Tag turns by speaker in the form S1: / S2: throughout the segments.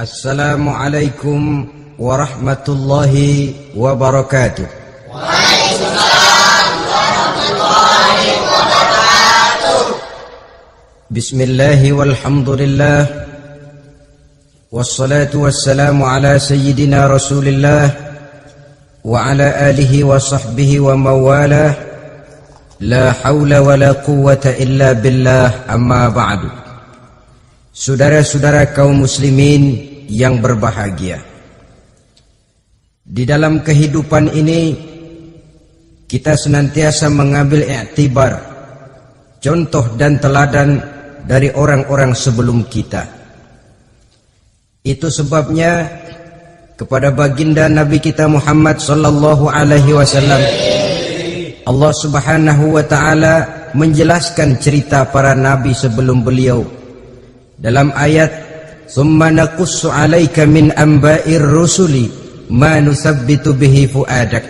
S1: Assalamualaikum warahmatullahi wabarakatuh.
S2: Waalaikumsalam warahmatullahi wabarakatuh.
S1: Bismillahi walhamdulillah, wassalatu wassalamu ala sayyidina rasulillah wa ala alihi wa sahbihi wa mawalah. La hawla wa la quwwata illa billah, amma ba'du. Saudara-saudara kaum muslimin yang berbahagia, di dalam kehidupan ini kita senantiasa mengambil i'tibar, contoh dan teladan dari orang-orang sebelum kita. Itu sebabnya kepada baginda Nabi kita Muhammad sallallahu alaihi wasallam Allah Subhanahu wa taala menjelaskan cerita para nabi sebelum beliau dalam ayat "Tsumma naqussu 'alaika min amba'ir rusuli ma nusabbitu bihi fu'adak."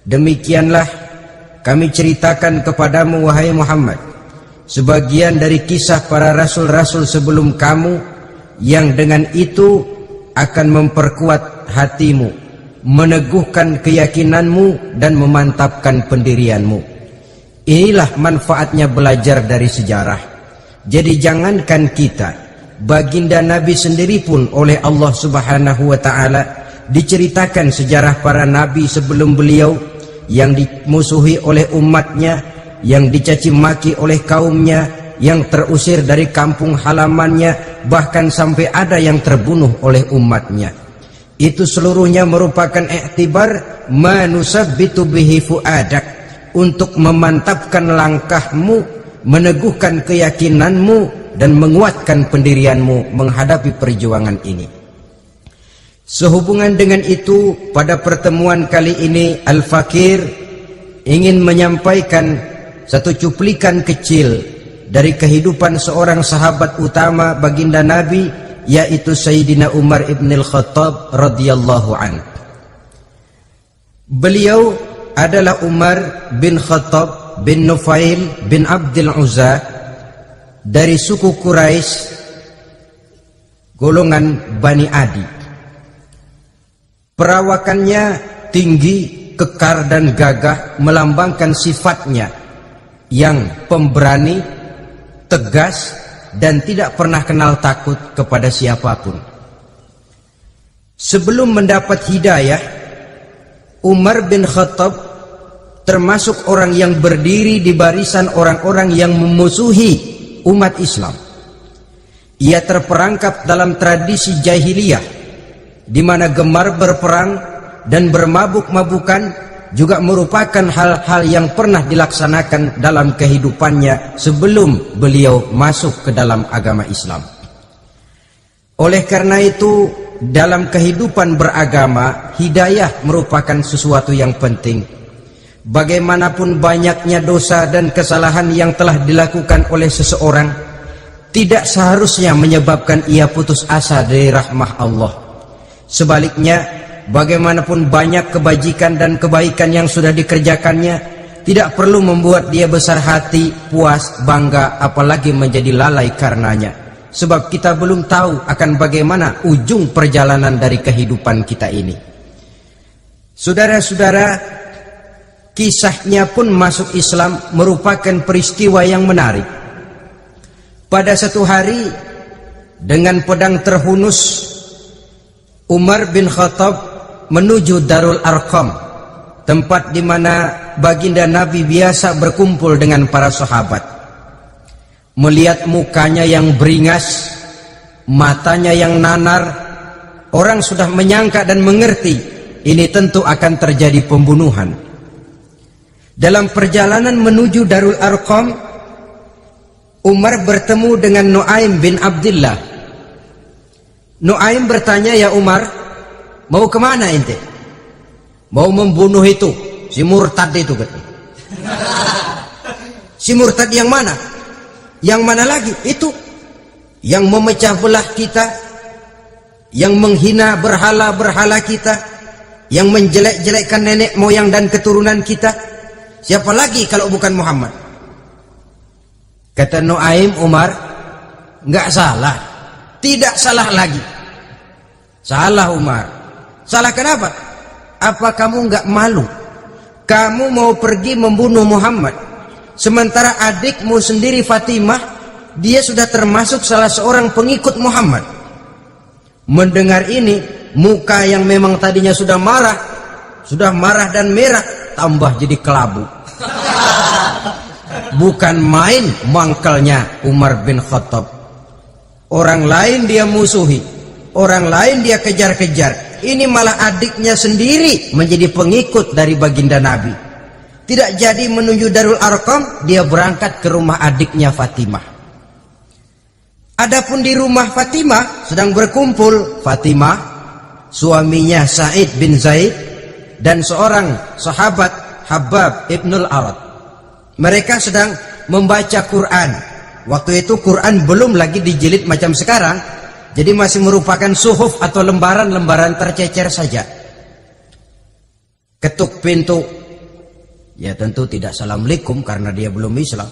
S1: Demikianlah kami ceritakan kepadamu wahai Muhammad sebagian dari kisah para rasul-rasul sebelum kamu yang dengan itu akan memperkuat hatimu, meneguhkan keyakinanmu dan memantapkan pendirianmu. Inilah manfaatnya belajar dari sejarah. Jadi jangankan kita, baginda Nabi sendiri pun oleh Allah Subhanahu wa taala diceritakan sejarah para nabi sebelum beliau yang dimusuhi oleh umatnya, yang dicaci maki oleh kaumnya, yang terusir dari kampung halamannya, bahkan sampai ada yang terbunuh oleh umatnya. Itu seluruhnya merupakan i'tibar manusabbitu bihi fuadak, untuk memantapkan langkahmu, meneguhkan keyakinanmu dan menguatkan pendirianmu menghadapi perjuangan ini. Sehubungan dengan itu, pada pertemuan kali ini Al-Fakir ingin menyampaikan satu cuplikan kecil dari kehidupan seorang sahabat utama baginda Nabi, yaitu Sayyidina Umar ibn al-Khattab radhiyallahu anhu. Beliau adalah Umar bin Khattab bin Nufail bin Abdul Uzza dari suku Quraisy, golongan Bani Adi. Perawakannya tinggi, kekar dan gagah, melambangkan sifatnya yang pemberani, tegas, dan tidak pernah kenal takut kepada siapapun. Sebelum mendapat hidayah, Umar bin Khattab termasuk orang yang berdiri di barisan orang-orang yang memusuhi umat Islam. Ia terperangkap dalam tradisi jahiliyah, di mana gemar berperang dan bermabuk-mabukan juga merupakan hal-hal yang pernah dilaksanakan dalam kehidupannya sebelum beliau masuk ke dalam agama Islam. Oleh karena itu, dalam kehidupan beragama, hidayah merupakan sesuatu yang penting. Bagaimanapun banyaknya dosa dan kesalahan yang telah dilakukan oleh seseorang, tidak seharusnya menyebabkan ia putus asa dari rahmah Allah. Sebaliknya, bagaimanapun banyak kebajikan dan kebaikan yang sudah dikerjakannya, tidak perlu membuat dia besar hati, puas, bangga, apalagi menjadi lalai karenanya. Sebab kita belum tahu akan bagaimana ujung perjalanan dari kehidupan kita ini. Saudara-saudara, kisahnya pun masuk Islam merupakan peristiwa yang menarik. Pada satu hari, dengan pedang terhunus, Umar bin Khattab menuju Darul Arqam, tempat di mana baginda Nabi biasa berkumpul dengan para sahabat. Melihat mukanya yang beringas, matanya yang nanar, orang sudah menyangka dan mengerti ini tentu akan terjadi pembunuhan. Dalam perjalanan menuju Darul Arqam, Umar bertemu dengan Nuaim bin Abdullah. Nuaim bertanya, "Ya Umar, mau kemana ente?" "Mau membunuh itu, si murtad itu," katanya. Si murtad yang mana? Yang mana lagi? Itu yang memecah belah kita, yang menghina berhala-berhala kita, yang menjelek-jelekkan nenek moyang dan keturunan kita. Siapa lagi kalau bukan Muhammad? Kata Nuaim Umar, enggak salah. Tidak salah lagi. Salah Umar. Salah kenapa? Apa kamu enggak malu? Kamu mau pergi membunuh Muhammad, sementara adikmu sendiri Fatimah, dia sudah termasuk salah seorang pengikut Muhammad. Mendengar ini, muka yang memang tadinya sudah marah dan merah, tambah jadi kelabu. Bukan main mangkalnya Umar bin Khattab. Orang lain dia musuhi, orang lain dia kejar-kejar. Ini malah adiknya sendiri menjadi pengikut dari baginda Nabi. Tidak jadi menuju Darul Arqam, dia berangkat ke rumah adiknya Fatimah. Adapun di rumah Fatimah sedang berkumpul Fatimah, suaminya Sa'id bin Zaid, dan seorang sahabat Habab ibnul Arad. Mereka sedang membaca Quran. Waktu itu Quran belum lagi dijilid macam sekarang, jadi masih merupakan suhuf atau lembaran-lembaran tercecer saja. Ketuk pintu. Ya tentu tidak assalamualaikum karena dia belum Islam.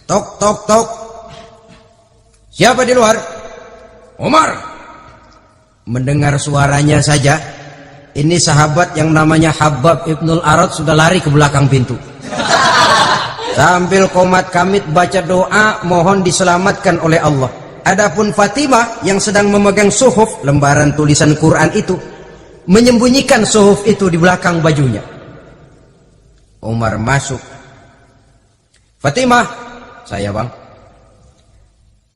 S1: Tok tok tok. Siapa di luar? Umar. Mendengar suaranya saja, ini sahabat yang namanya Habab ibnul Arad sudah lari ke belakang pintu. Sambil komat kamit baca doa mohon diselamatkan oleh Allah. Adapun Fatimah yang sedang memegang suhuf, lembaran tulisan Quran itu, menyembunyikan suhuf itu di belakang bajunya. Umar masuk. Fatimah, saya bang.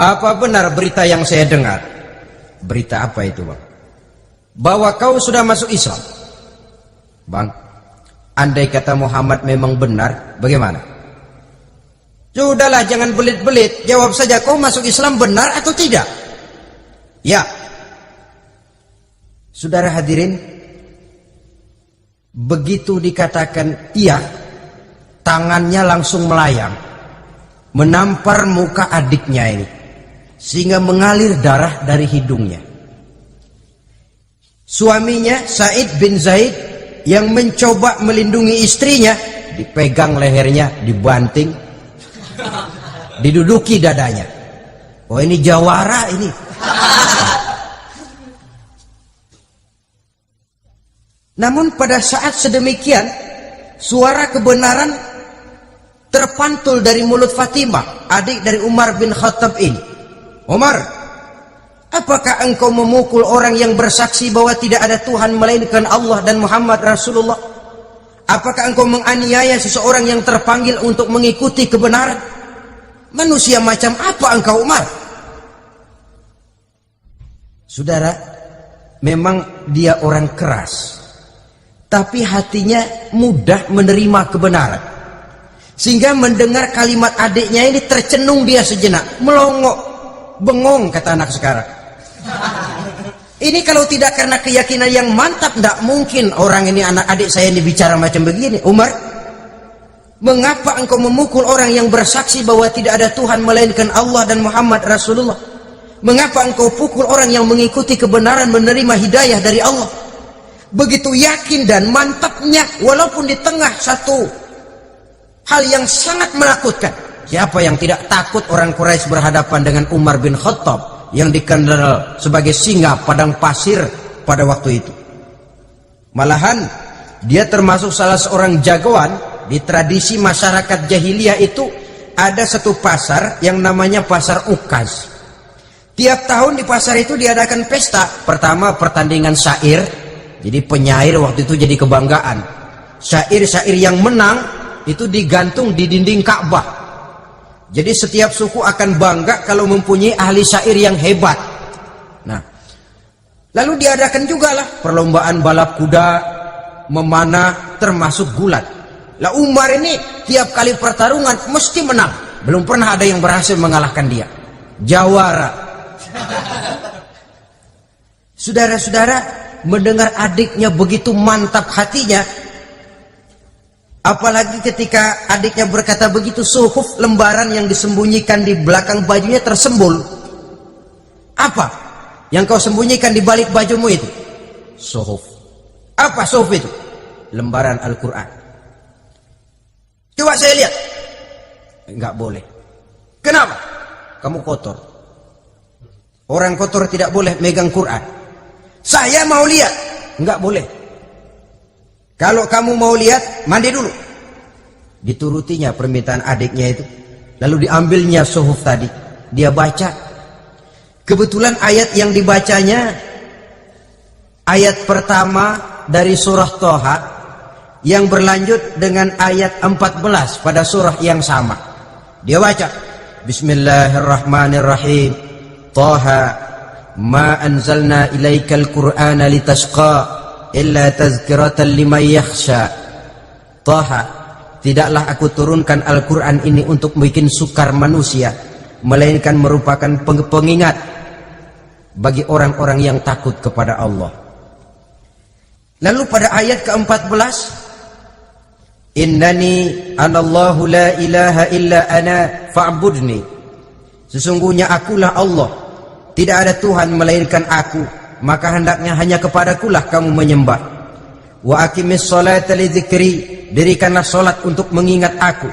S1: Apa benar berita yang saya dengar? Berita apa itu bang? Bahwa kau sudah masuk Islam. Bang, andai kata Muhammad memang benar, bagaimana? Sudahlah, jangan belit-belit. Jawab saja, kau masuk Islam benar atau tidak? Ya. Saudara hadirin, begitu dikatakan iya, tangannya langsung melayang, menampar muka adiknya ini, sehingga mengalir darah dari hidungnya. Suaminya Sa'id bin Zaid yang mencoba melindungi istrinya, dipegang lehernya, dibanting, diduduki dadanya. Oh, ini jawara ini. Namun pada saat sedemikian, suara kebenaran terpantul dari mulut Fatimah, adik dari Umar bin Khattab ini. Umar, apakah engkau memukul orang yang bersaksi bahwa tidak ada Tuhan melainkan Allah dan Muhammad Rasulullah? Apakah engkau menganiaya seseorang yang terpanggil untuk mengikuti kebenaran? Manusia macam apa engkau Umar? Saudara, memang dia orang keras, tapi hatinya mudah menerima kebenaran. Sehingga mendengar kalimat adiknya ini tercenung dia sejenak, melongo, bengong kata anak sekarang. Ini kalau tidak karena keyakinan yang mantap, tidak mungkin orang ini, anak adik saya ini bicara macam begini. Umar, mengapa engkau memukul orang yang bersaksi bahwa tidak ada Tuhan melainkan Allah dan Muhammad Rasulullah? Mengapa engkau pukul orang yang mengikuti kebenaran, menerima hidayah dari Allah? Begitu yakin dan mantapnya, walaupun di tengah satu hal yang sangat menakutkan. Siapa yang tidak takut orang Quraisy berhadapan dengan Umar bin Khattab yang dikenal sebagai singa padang pasir pada waktu itu? Malahan dia termasuk salah seorang jagoan. Di tradisi masyarakat jahiliyah itu ada satu pasar yang namanya pasar Ukaz. Tiap tahun di pasar itu diadakan pesta. Pertama pertandingan syair, jadi penyair waktu itu jadi kebanggaan. Syair-syair yang menang itu digantung di dinding Ka'bah. Jadi setiap suku akan bangga kalau mempunyai ahli syair yang hebat. Nah, lalu diadakan juga lah perlombaan balap kuda, memanah, termasuk gulat. Lah Umar ini tiap kali pertarungan mesti menang. Belum pernah ada yang berhasil mengalahkan dia. Jawara. Saudara-saudara, mendengar adiknya begitu mantap hatinya, Apalagi ketika adiknya berkata begitu, suhuf, lembaran yang disembunyikan di belakang bajunya tersembul. Apa yang kau sembunyikan di balik bajumu itu? Suhuf. Apa suhuf itu? Lembaran Al-Quran. Coba saya lihat. Enggak boleh. Kenapa? Kamu kotor. Orang kotor tidak boleh megang Quran. Saya mau lihat. Enggak boleh. Kalau kamu mau lihat, mandi dulu. Diturutinya permintaan adiknya itu. Lalu diambilnya suhuf tadi. Dia baca. Kebetulan ayat yang dibacanya ayat pertama dari surah Toha yang berlanjut dengan ayat 14 pada surah yang sama. Dia baca, Bismillahirrahmanirrahim. Toha ma anzalna ilaikal Qur'ana litashqa illa tazkiratan liman yakhsha. Taha, tidaklah aku turunkan Al-Quran ini untuk bikin sukar manusia, melainkan merupakan pengingat bagi orang-orang yang takut kepada Allah. Lalu pada ayat ke-14, Innani anallahu la ilaha illa ana fa'budni. Sesungguhnya akulah Allah, tidak ada Tuhan melainkan aku, maka hendaknya hanya kepadakulah kamu menyembah. Wa aqimis sholata li dzikri, dirikanlah salat untuk mengingat aku.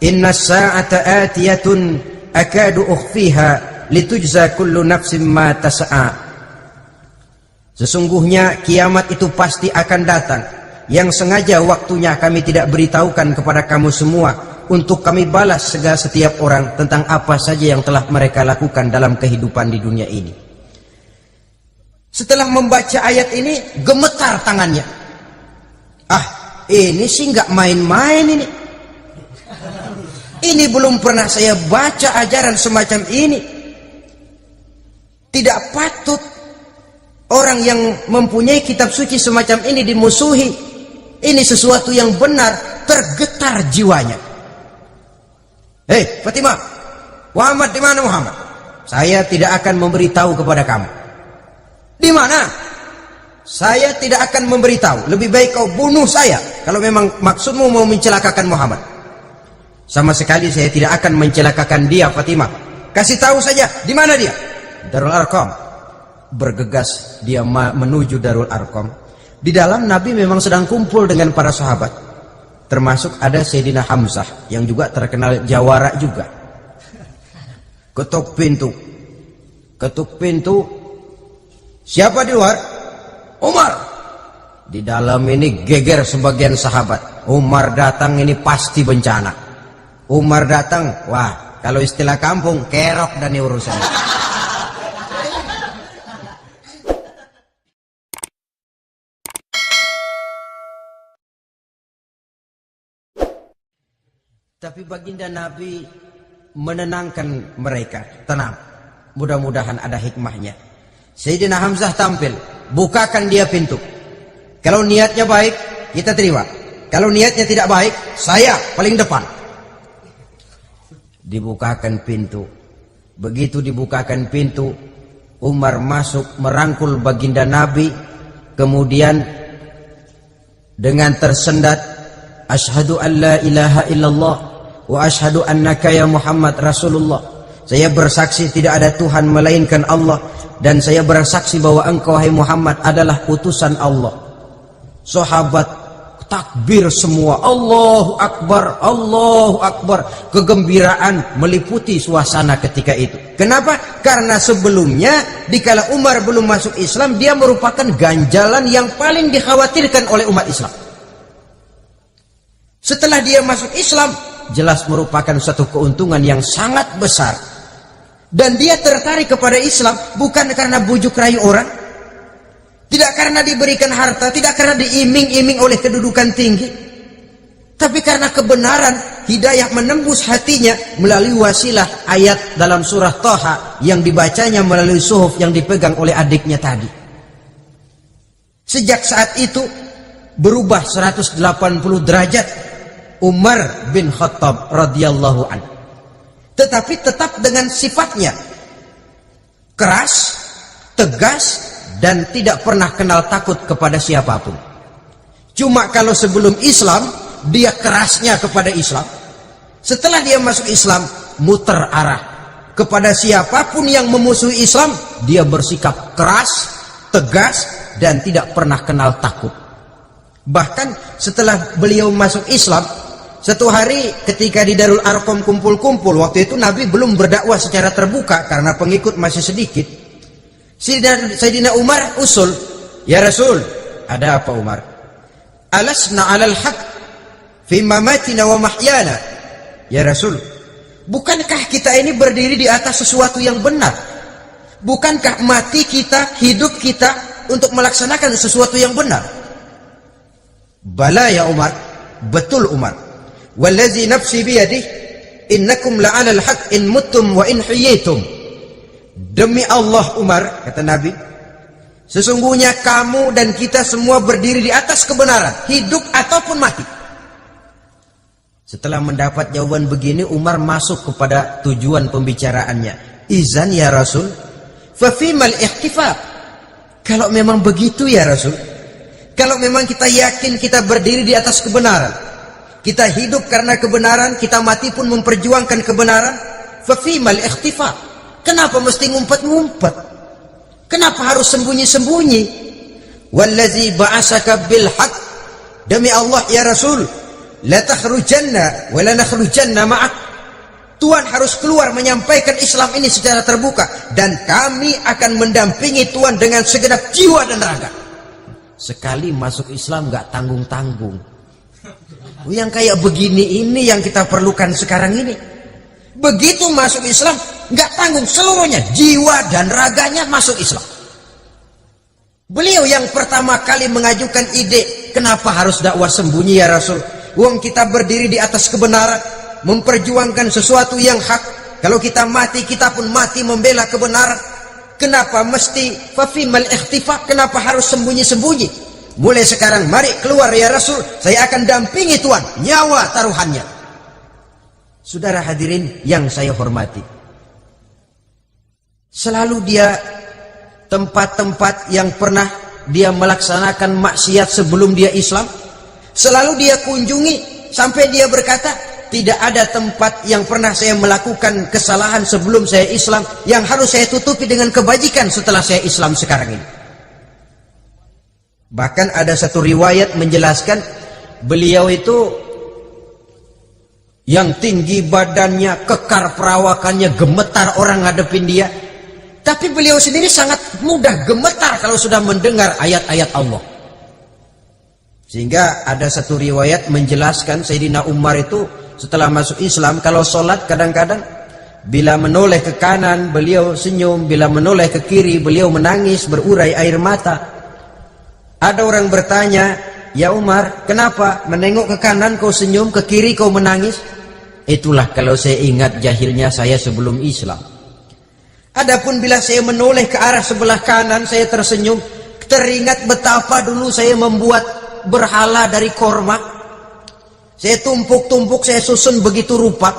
S1: Innas sa'ata atiyatun akadu ukhfiha litujza kullu nafsin ma tas'a. Sesungguhnya kiamat itu pasti akan datang, yang sengaja waktunya kami tidak beritahukan kepada kamu semua, untuk kami balas segala setiap orang tentang apa saja yang telah mereka lakukan dalam kehidupan di dunia ini. Setelah membaca ayat ini, gemetar tangannya. Ah, ini sih nggak main-main ini. Ini belum pernah saya baca ajaran semacam ini. Tidak patut orang yang mempunyai kitab suci semacam ini dimusuhi. Ini sesuatu yang benar, tergetar jiwanya. Hei, Fatimah, Muhammad di mana Muhammad? Saya tidak akan memberitahu kepada kamu. Di mana? Saya tidak akan memberitahu. Lebih baik kau bunuh saya kalau memang maksudmu mau mencelakakan Muhammad. Sama sekali saya tidak akan mencelakakan dia, Fatimah. Kasih tahu saja, di mana dia? Darul Arqam. Bergegas dia menuju Darul Arqam. Di dalam Nabi memang sedang kumpul dengan para sahabat. Termasuk ada Sayyidina Hamzah yang juga terkenal jawara juga. Ketuk pintu. Ketuk pintu. Siapa di luar? Umar. Di dalam ini geger sebagian sahabat. Umar datang ini pasti bencana. Umar datang, wah, kalau istilah kampung, kerok dan urusan. Tapi baginda Nabi menenangkan mereka. Tenang, mudah-mudahan ada hikmahnya. Sayyidina Hamzah tampil, bukakan dia pintu. Kalau niatnya baik, kita terima. Kalau niatnya tidak baik, saya paling depan. Dibukakan pintu. Begitu dibukakan pintu, Umar masuk merangkul baginda Nabi. Kemudian dengan tersendat, Asyhadu an la ilaha illallah wa asyhadu annaka ya Muhammad Rasulullah. Saya bersaksi tidak ada Tuhan melainkan Allah, dan saya bersaksi bahwa engkau hai Muhammad adalah utusan Allah. Sahabat takbir semua, Allahu Akbar, Allahu Akbar. Kegembiraan meliputi suasana ketika itu. Kenapa? Karena sebelumnya dikala Umar belum masuk Islam, dia merupakan ganjalan yang paling dikhawatirkan oleh umat Islam. Setelah dia masuk Islam, jelas merupakan satu keuntungan yang sangat besar. Dan dia tertarik kepada Islam bukan karena bujuk rayu orang, tidak karena diberikan harta, tidak karena diiming-iming oleh kedudukan tinggi, tapi karena kebenaran, hidayah menembus hatinya melalui wasilah ayat dalam surah Toha yang dibacanya melalui suhuf yang dipegang oleh adiknya tadi. Sejak saat itu berubah 180 derajat Umar bin Khattab radhiyallahu anhu. Tetapi tetap dengan sifatnya keras, tegas, dan tidak pernah kenal takut kepada siapapun. Cuma kalau sebelum Islam, dia kerasnya kepada Islam. Setelah dia masuk Islam, muter arah. Kepada siapapun yang memusuhi Islam, dia bersikap keras, tegas, dan tidak pernah kenal takut. Bahkan setelah beliau masuk Islam, satu hari ketika di Darul Arqam kumpul-kumpul, waktu itu Nabi belum berdakwah secara terbuka karena pengikut masih sedikit. Sayyidina Umar usul, "Ya Rasul, ada apa Umar? Alasna 'alal haq fi mamatina wa mahyana?" Ya Rasul, bukankah kita ini berdiri di atas sesuatu yang benar? Bukankah mati kita, hidup kita untuk melaksanakan sesuatu yang benar? Bala ya Umar, betul Umar. Wallazi nafsi biyadih, innakum la'alal haq in muttum wa in hiyitum. Demi Allah Umar, kata Nabi, sesungguhnya kamu dan kita semua berdiri di atas kebenaran, hidup ataupun mati. Setelah mendapat jawaban begini, Umar masuk kepada tujuan pembicaraannya. Izan ya Rasul, fafimal ikhtifaf. Kalau memang begitu ya Rasul, kalau memang kita yakin kita berdiri di atas kebenaran, kita hidup karena kebenaran, kita mati pun memperjuangkan kebenaran, fafimal ikhtifaf. Kenapa mesti ngumpet-ngumpet? Kenapa harus sembunyi-sembunyi? Wallazi ba'asaka bil haq, demi Allah ya Rasul, la takhrujanna wa la nakhrujanna ma'ak. Tuhan harus keluar menyampaikan Islam ini secara terbuka, dan kami akan mendampingi Tuhan dengan segenap jiwa dan raga. Sekali masuk Islam gak tanggung-tanggung. Yang kayak begini ini yang kita perlukan sekarang ini. Begitu masuk Islam gak tanggung, seluruhnya jiwa dan raganya masuk Islam. Beliau yang pertama kali mengajukan ide, kenapa harus dakwah sembunyi ya Rasul? Wong kita berdiri di atas kebenaran, memperjuangkan sesuatu yang hak. Kalau kita mati, kita pun mati membela kebenaran. Kenapa mesti fafimal ikhtifaq? Kenapa harus sembunyi-sembunyi? Mulai sekarang mari keluar ya Rasul, saya akan dampingi Tuhan, nyawa taruhannya. Saudara hadirin yang saya hormati, selalu dia tempat-tempat yang pernah dia melaksanakan maksiat sebelum dia Islam, selalu dia kunjungi sampai dia berkata, tidak ada tempat yang pernah saya melakukan kesalahan sebelum saya Islam yang harus saya tutupi dengan kebajikan setelah saya Islam sekarang ini. Bahkan ada satu riwayat menjelaskan beliau itu yang tinggi badannya, kekar perawakannya, gemetar orang ngadepin dia. Tapi beliau sendiri sangat mudah gemetar kalau sudah mendengar ayat-ayat Allah. Sehingga ada satu riwayat menjelaskan Sayyidina Umar itu setelah masuk Islam, kalau sholat kadang-kadang bila menoleh ke kanan beliau senyum, bila menoleh ke kiri beliau menangis berurai air mata. Ada orang bertanya, ya Umar, kenapa menengok ke kanan kau senyum, ke kiri kau menangis? Itulah kalau saya ingat jahilnya saya sebelum Islam. Adapun bila saya menoleh ke arah sebelah kanan saya tersenyum, teringat betapa dulu saya membuat berhala dari korma. Saya tumpuk-tumpuk, saya susun begitu rupa.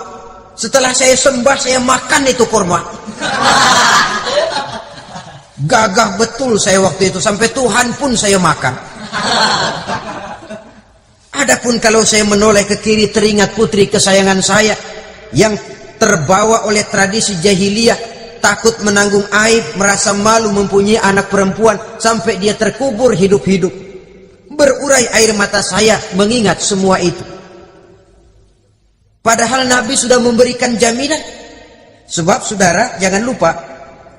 S1: Setelah saya sembah, saya makan itu korma. Gagah betul saya waktu itu, sampai Tuhan pun saya makan. Adapun kalau saya menoleh ke kiri, teringat putri kesayangan saya yang terbawa oleh tradisi jahiliyah, takut menanggung aib, merasa malu mempunyai anak perempuan, sampai dia terkubur hidup-hidup. Berurai air mata saya mengingat semua itu. Padahal Nabi sudah memberikan jaminan. Sebab saudara jangan lupa,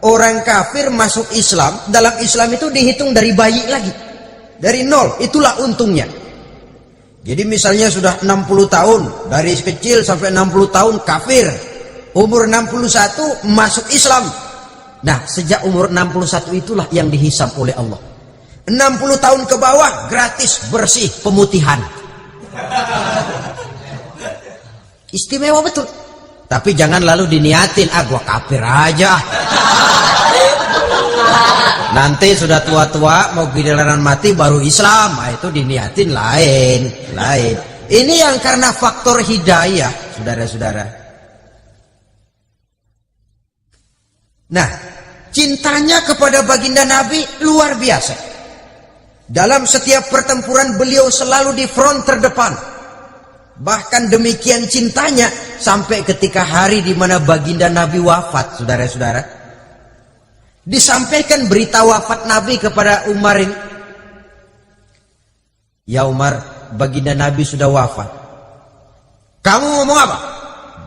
S1: orang kafir masuk Islam, dalam Islam itu dihitung dari bayi lagi, dari nol. Itulah untungnya. Jadi misalnya sudah 60 tahun, dari kecil sampai 60 tahun kafir, umur 61 masuk Islam. Nah, sejak umur 61 itulah yang dihisab oleh Allah. 60 tahun ke bawah gratis bersih pemutihan. Istimewa betul. Tapi jangan lalu diniatin, gua kafir aja. Nanti sudah tua-tua mau giliran mati baru Islam, itu diniatin lain. Ini yang karena faktor hidayah, saudara-saudara. Nah, cintanya kepada baginda Nabi luar biasa. Dalam setiap pertempuran beliau selalu di front terdepan. Bahkan demikian cintanya sampai ketika hari di mana baginda Nabi wafat, saudara-saudara, disampaikan berita wafat Nabi kepada Umar ini. Ya Umar, baginda Nabi sudah wafat. Kamu ngomong apa?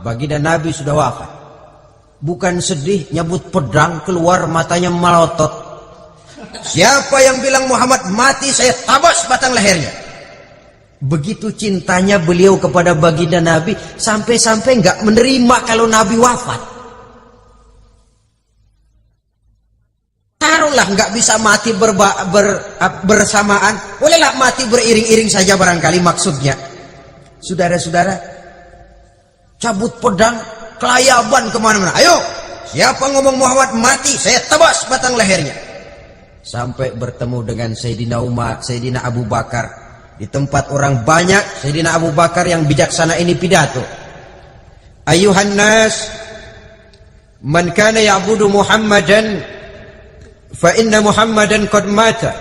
S1: Baginda Nabi sudah wafat. Bukan sedih, nyabut pedang, keluar matanya melotot. Siapa yang bilang Muhammad mati, saya tabas batang lehernya. Begitu cintanya beliau kepada baginda Nabi, sampai-sampai nggak menerima kalau Nabi wafat. Taruhlah nggak bisa mati bersamaan, bolehlah mati beriring-iring saja barangkali maksudnya. Saudara-saudara, cabut pedang, kelayaban kemana-mana. Ayo, siapa ngomong Muhammad mati, saya tebas batang lehernya. Sampai bertemu dengan Sayyidina Umar, Sayyidina Abu Bakar. Di tempat orang banyak, Sayyidina Abu Bakar yang bijaksana ini pidato. Ayuhan nas, man kana ya'budu Muhammadan, fa inna Muhammadan qad mata.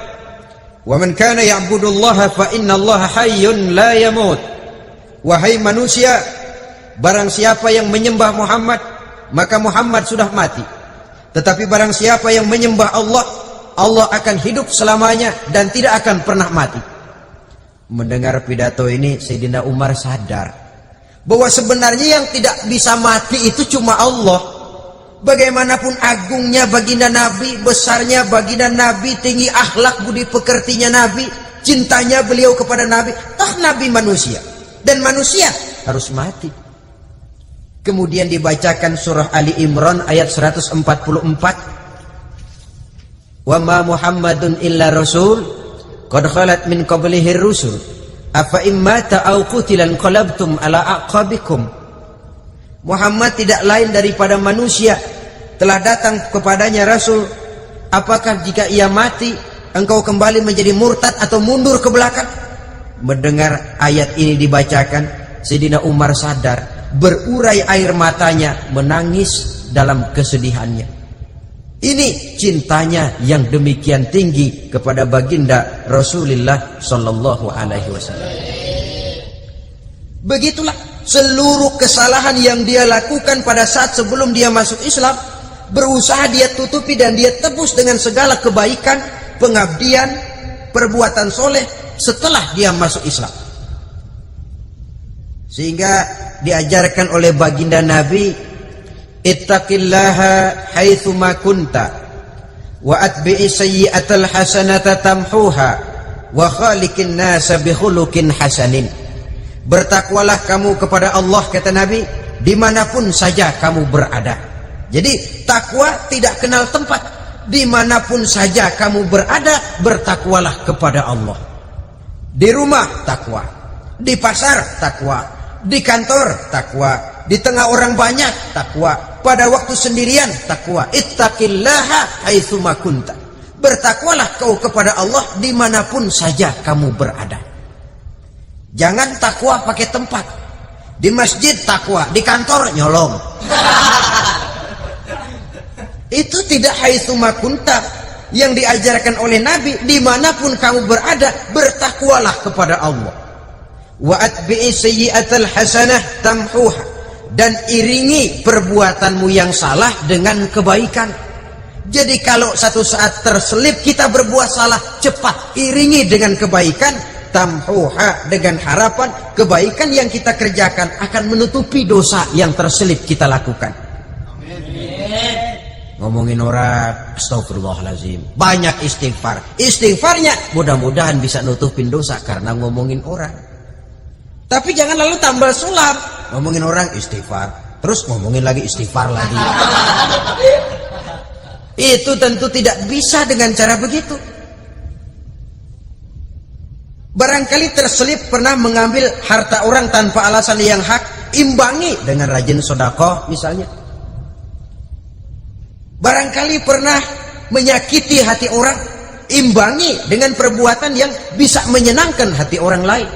S1: Wa man kana ya'budu Allah, fa inna Allah hayyun la yamut. Wahai manusia, barang siapa yang menyembah Muhammad, maka Muhammad sudah mati. Tetapi barang siapa yang menyembah Allah, Allah akan hidup selamanya dan tidak akan pernah mati. Mendengar pidato ini, Sayyidina Umar sadar bahwa sebenarnya yang tidak bisa mati itu cuma Allah. Bagaimanapun agungnya baginda Nabi, besarnya baginda Nabi, tinggi akhlak budi pekertinya Nabi, cintanya beliau kepada Nabi, toh Nabi manusia dan manusia harus mati. Kemudian dibacakan surah Ali Imran ayat 144. Wa ma Muhammadun illa rasul qad khalat min qablihi rusul afa immata aw qutilan qalabtum ala aqabikum. Muhammad tidak lain daripada manusia, telah datang kepadanya rasul, apakah jika ia mati engkau kembali menjadi murtad atau mundur ke belakang? Mendengar ayat ini dibacakan, Sayyidina Umar sadar, berurai air matanya, menangis dalam kesedihannya. Ini cintanya yang demikian tinggi kepada baginda Rasulullah Sallallahu Alaihi Wasallam. Begitulah seluruh kesalahan yang dia lakukan pada saat sebelum dia masuk Islam, berusaha dia tutupi dan dia tebus dengan segala kebaikan, pengabdian, perbuatan soleh setelah dia masuk Islam. Sehingga diajarkan oleh baginda Nabi, ittaqillaha haitsu ma kunta wa atbi'i sayyi'atal hasanata tamhuha wa khaliqin nasa bi khuluqin hasanin. Bertakwalah kamu kepada Allah, kata Nabi, dimanapun saja kamu berada. Jadi takwa tidak kenal tempat. Dimanapun saja kamu berada, bertakwalah kepada Allah. Di rumah takwa, di pasar takwa, di kantor takwa, di tengah orang banyak takwa, pada waktu sendirian takwa. Ittaqillaha haitsu ma kunta. Bertakwalah kau kepada Allah dimanapun saja kamu berada. Jangan takwa pakai tempat. Di masjid takwa, di kantor nyolong. Itu tidak haitsu ma kunta yang diajarkan oleh Nabi. Dimanapun kamu berada, bertakwalah kepada Allah. Wa atbi'i sayyi'atal hasanah tamhuha. Dan iringi perbuatanmu yang salah dengan kebaikan. Jadi kalau satu saat terselip kita berbuat salah, cepat iringi dengan kebaikan. Tamhuha, dengan harapan kebaikan yang kita kerjakan akan menutupi dosa yang terselip kita lakukan. Ngomongin orang, astagfirullahaladzim, banyak istighfar. Istighfarnya mudah-mudahan bisa nutupin dosa karena ngomongin orang. Tapi jangan lalu tambal sulam, ngomongin orang istighfar, terus ngomongin lagi istighfar lagi. Itu tentu tidak bisa dengan cara begitu. Barangkali terselip pernah mengambil harta orang tanpa alasan yang hak, imbangi dengan rajin sedekah misalnya. Barangkali pernah menyakiti hati orang, imbangi dengan perbuatan yang bisa menyenangkan hati orang lain.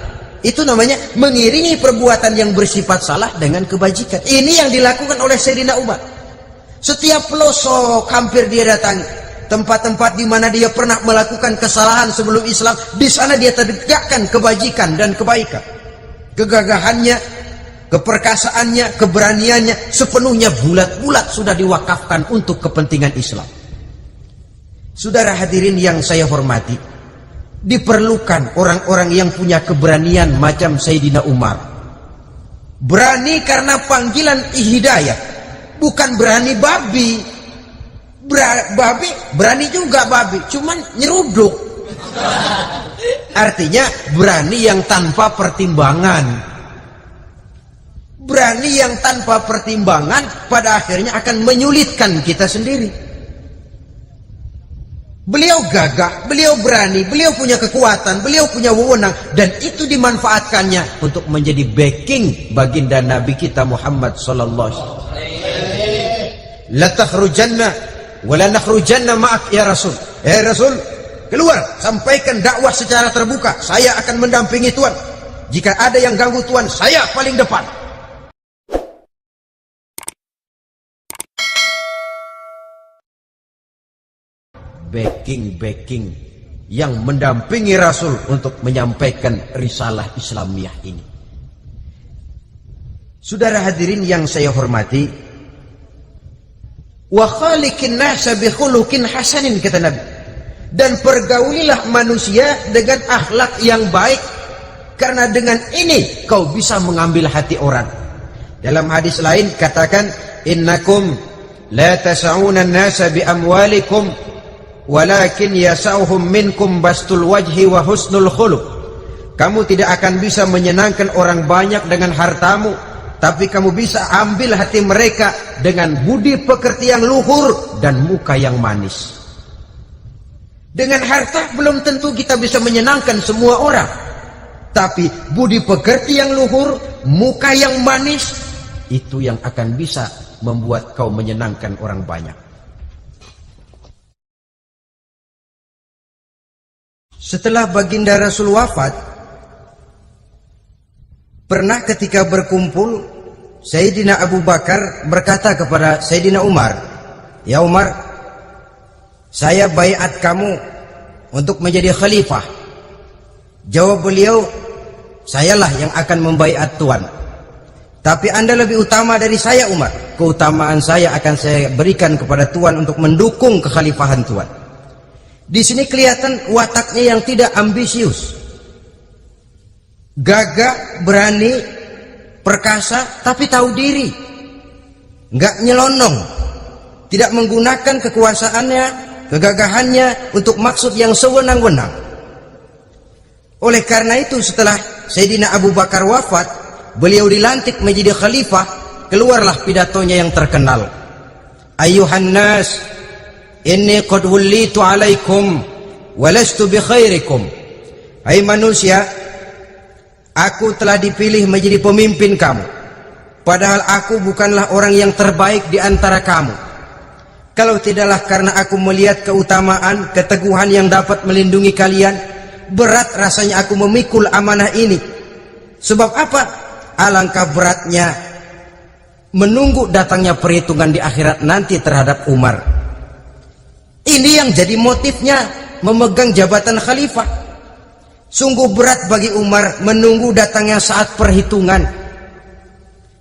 S1: Itu namanya mengiringi perbuatan yang bersifat salah dengan kebajikan. Ini yang dilakukan oleh Sayyidina Umar. Setiap pelosok hampir dia datangi. Tempat-tempat di mana dia pernah melakukan kesalahan sebelum Islam, di sana dia tegakkan kebajikan dan kebaikan. kegagahannya, keperkasaannya, keberaniannya sepenuhnya bulat-bulat sudah diwakafkan untuk kepentingan Islam. Saudara hadirin yang saya hormati, diperlukan orang-orang yang punya keberanian macam Sayyidina Umar. Berani karena panggilan hidayah, bukan berani babi. Babi berani juga babi, cuman nyeruduk. Artinya berani yang tanpa pertimbangan. Berani yang tanpa pertimbangan pada akhirnya akan menyulitkan kita sendiri. Beliau gagah, beliau berani, beliau punya kekuatan, beliau punya wewenang, dan itu dimanfaatkannya untuk menjadi backing baginda Nabi kita Muhammad sallallahu alaihi wasallam. La takhrujanna wa la nakhrujanna ma'ak ya Rasul. Rasul, keluar, sampaikan dakwah secara terbuka. Saya akan mendampingi Tuhan. Jika ada yang ganggu Tuhan, saya paling depan. Backing yang mendampingi Rasul untuk menyampaikan risalah Islamiyah ini. Saudara hadirin yang saya hormati, wa khaliqin nasa bi khuluqin hasanin, kata Nabi, dan pergaulilah manusia dengan akhlak yang baik, karena dengan ini kau bisa mengambil hati orang. Dalam hadis lain katakan, innakum la tas'una an-nasa bi amwalikum walakin yasauhum minkum bastul wajhi wa husnul khuluq. Kamu tidak akan bisa menyenangkan orang banyak dengan hartamu, tapi kamu bisa ambil hati mereka dengan budi pekerti yang luhur dan muka yang manis. Dengan harta belum tentu kita bisa menyenangkan semua orang, tapi budi pekerti yang luhur, muka yang manis, itu yang akan bisa membuat kau menyenangkan orang banyak. Setelah baginda Rasul wafat, pernah ketika berkumpul, Sayyidina Abu Bakar berkata kepada Sayyidina Umar, "Ya Umar, saya baiat kamu untuk menjadi khalifah." Jawab beliau, "Sayalah yang akan membaiat Tuan. Tapi Anda lebih utama dari saya Umar. Keutamaan saya akan saya berikan kepada Tuan untuk mendukung kekhalifahan Tuan." Di sini kelihatan wataknya yang tidak ambisius, gagah, berani, perkasa, tapi tahu diri, nggak nyelonong, tidak menggunakan kekuasaannya, kegagahannya untuk maksud yang sewenang-wenang. Oleh karena itu, setelah Sayyidina Abu Bakar wafat, beliau dilantik menjadi khalifah. Keluarlah pidatonya yang terkenal, "Ayyuhan nas, inni qad wullitu alaikum walastu bi khairikum." Hai manusia, aku telah dipilih menjadi pemimpin kamu, padahal aku bukanlah orang yang terbaik di antara kamu. Kalau tidaklah karena aku melihat keutamaan, keteguhan yang dapat melindungi kalian, berat rasanya aku memikul amanah ini. Sebab apa? Alangkah beratnya menunggu datangnya perhitungan di akhirat nanti terhadap Umar. Ini yang jadi motifnya memegang jabatan khalifah. Sungguh berat bagi Umar menunggu datangnya saat perhitungan,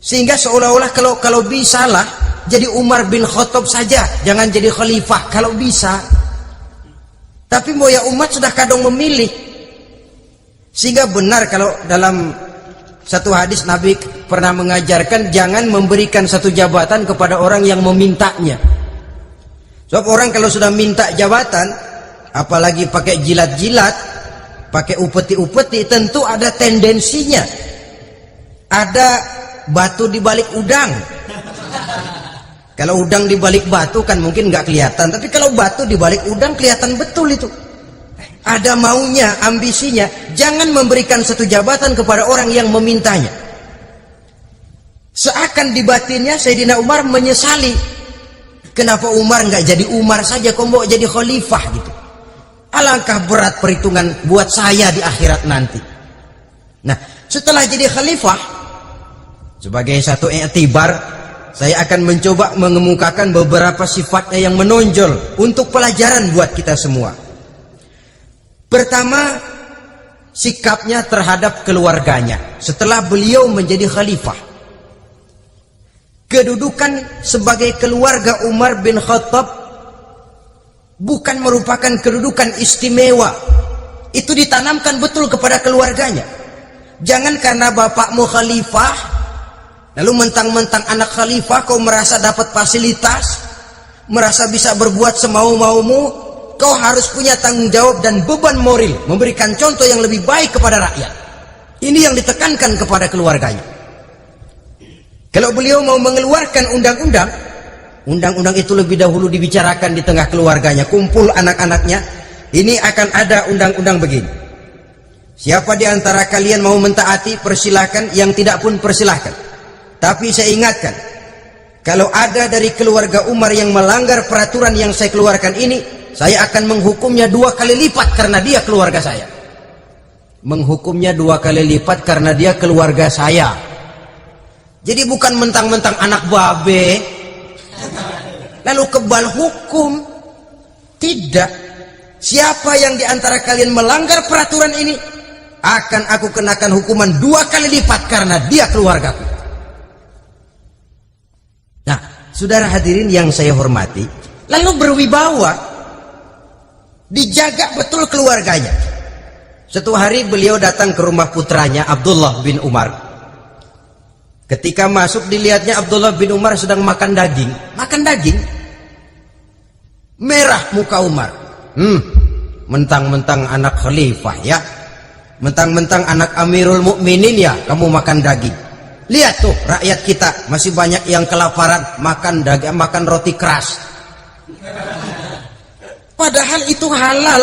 S1: sehingga seolah-olah kalau bisa lah jadi Umar bin Khattab saja, jangan jadi khalifah kalau bisa. Tapi moya umat sudah kadang memilih, sehingga benar kalau dalam satu hadis Nabi pernah mengajarkan jangan memberikan satu jabatan kepada orang yang memintanya. Sebab orang kalau sudah minta jabatan, apalagi pakai jilat-jilat, pakai upeti-upeti, tentu ada tendensinya. Ada batu di balik udang. Kalau udang di balik batu kan mungkin nggak kelihatan, tapi kalau batu di balik udang kelihatan betul itu. Ada maunya, ambisinya. Jangan memberikan satu jabatan kepada orang yang memintanya. Seakan di batinnya Sayyidina Umar menyesali. Kenapa Umar nggak jadi Umar saja, kok mau jadi khalifah gitu? Alangkah berat perhitungan buat saya di akhirat nanti. Nah, setelah jadi khalifah, sebagai satu i'tibar, saya akan mencoba mengemukakan beberapa sifatnya yang menonjol untuk pelajaran buat kita semua. Pertama, sikapnya terhadap keluarganya setelah beliau menjadi khalifah. Kedudukan sebagai keluarga Umar bin Khattab bukan merupakan kedudukan istimewa. Itu ditanamkan betul kepada keluarganya. Jangan karena bapakmu khalifah, lalu mentang-mentang anak khalifah kau merasa dapat fasilitas, merasa bisa berbuat semau-maumu. Kau harus punya tanggung jawab dan beban moral, memberikan contoh yang lebih baik kepada rakyat. Ini yang ditekankan kepada keluarganya. Kalau beliau mau mengeluarkan undang-undang, undang-undang itu lebih dahulu dibicarakan di tengah keluarganya, kumpul anak-anaknya. Ini akan ada undang-undang begini. Siapa di antara kalian mau mentaati, persilahkan. Yang tidak pun persilahkan. Tapi saya ingatkan, kalau ada dari keluarga Umar yang melanggar peraturan yang saya keluarkan ini, saya akan menghukumnya 2 kali lipat karena dia keluarga saya. Menghukumnya 2 kali lipat karena dia keluarga saya. Jadi bukan mentang-mentang anak babe lalu kebal hukum. Tidak. Siapa yang di antara kalian melanggar peraturan ini, akan aku kenakan hukuman 2 kali lipat karena dia keluargaku. Nah, saudara hadirin yang saya hormati, lalu berwibawa, dijaga betul keluarganya. Suatu hari beliau datang ke rumah putranya Abdullah bin Umar. Ketika masuk dilihatnya Abdullah bin Umar sedang makan daging. Makan daging. Merah muka Umar. Mentang-mentang anak khalifah ya. Mentang-mentang anak Amirul Mukminin ya, kamu makan daging. Lihat tuh rakyat kita masih banyak yang kelaparan, makan daging, makan roti keras. Padahal itu halal.